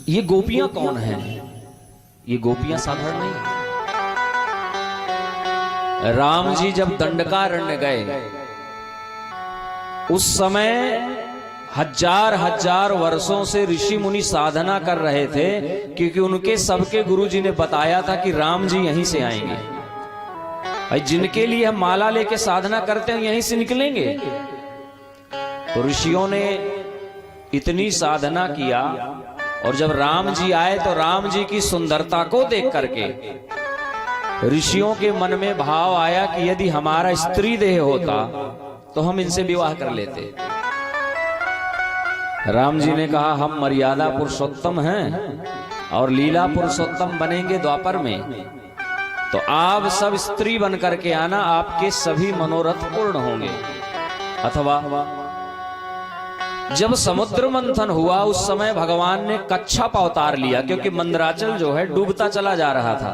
ये गोपियां कौन हैं? ये गोपियां साधारण नहीं। राम जी जब दंडकारण्य गए उस समय हजार हजार वर्षों से ऋषि मुनि साधना कर रहे थे, क्योंकि उनके सबके गुरु जी ने बताया था कि राम जी यहीं से आएंगे। जिनके लिए हम माला लेके साधना करते हैं यहीं से निकलेंगे। तो ऋषियों ने इतनी साधना किया और जब राम जी आए तो राम जी की सुंदरता को देख करके ऋषियों के मन में भाव आया कि यदि हमारा स्त्री देह होता तो हम इनसे विवाह कर लेते। राम जी ने कहा हम मर्यादा पुरुषोत्तम हैं और लीला पुरुषोत्तम बनेंगे द्वापर में, तो आप सब स्त्री बन करके आना, आपके सभी मनोरथ पूर्ण होंगे। अथवा जब समुद्र मंथन हुआ उस समय भगवान ने कच्छप अवतार लिया, क्योंकि मंदराचल जो है डूबता चला जा रहा था।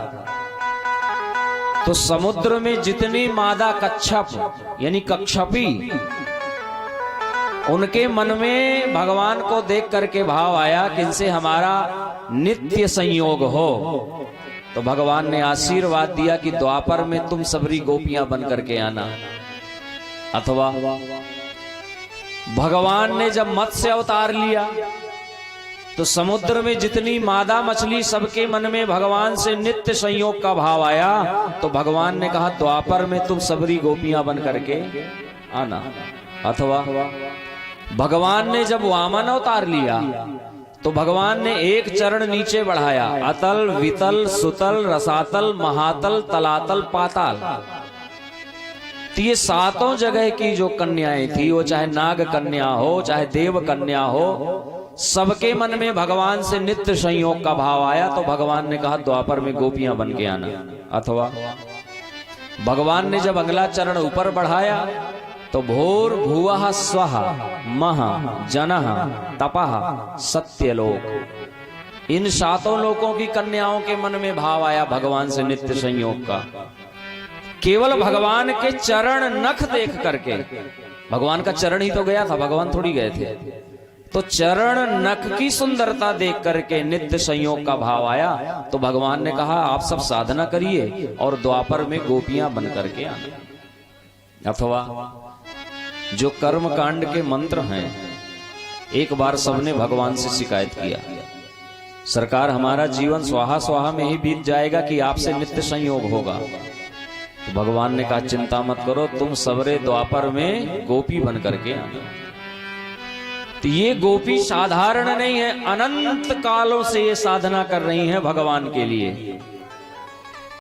तो समुद्र में जितनी मादा कच्छप यानी कच्छपी, उनके मन में भगवान को देख करके भाव आया कि इनसे हमारा नित्य संयोग हो। तो भगवान ने आशीर्वाद दिया कि द्वापर में तुम सबरी गोपियां बन करके आना। अथवा भगवान ने जब मत्स्य अवतार लिया तो समुद्र में जितनी मादा मछली, सबके मन में भगवान से नित्य संयोग का भाव आया। तो भगवान ने कहा द्वापर में तुम सबरी गोपियां बन करके आना। अथवा भगवान ने जब वामन अवतार लिया तो भगवान ने एक चरण नीचे बढ़ाया, अतल वितल सुतल रसातल महातल तलातल पाताल। तो ये सातों जगह की जो कन्याएं थी, वो चाहे नाग कन्या हो चाहे देव कन्या हो, सबके मन में भगवान से नित्य संयोग का भाव आया। तो भगवान ने कहा द्वापर में गोपियां बन के आना। अथवा भगवान ने जब अगला चरण ऊपर बढ़ाया तो भोर भुवः स्वः महा जनः तपः सत्यलोक, इन सातों लोकों की कन्याओं के मन में भाव आया भगवान से नित्य संयोग का। केवल भगवान के चरण नख देख करके, भगवान का चरण ही तो गया था, भगवान थोड़ी गए थे, तो चरण नख की सुंदरता देख करके नित्य संयोग का भाव आया। तो भगवान ने कहा आप सब साधना करिए और द्वापर में गोपियां बन करके आना। अथवा जो कर्म कांड के मंत्र हैं, एक बार सबने भगवान से शिकायत किया, सरकार हमारा जीवन स्वाहा स्वाहा में ही बीत जाएगा कि आपसे नित्य संयोग होगा। तो भगवान ने कहा चिंता मत करो, तुम सबरे द्वापर में गोपी बन करके आना। तो ये गोपी साधारण नहीं है, अनंत कालों से ये साधना कर रही हैं भगवान के लिए।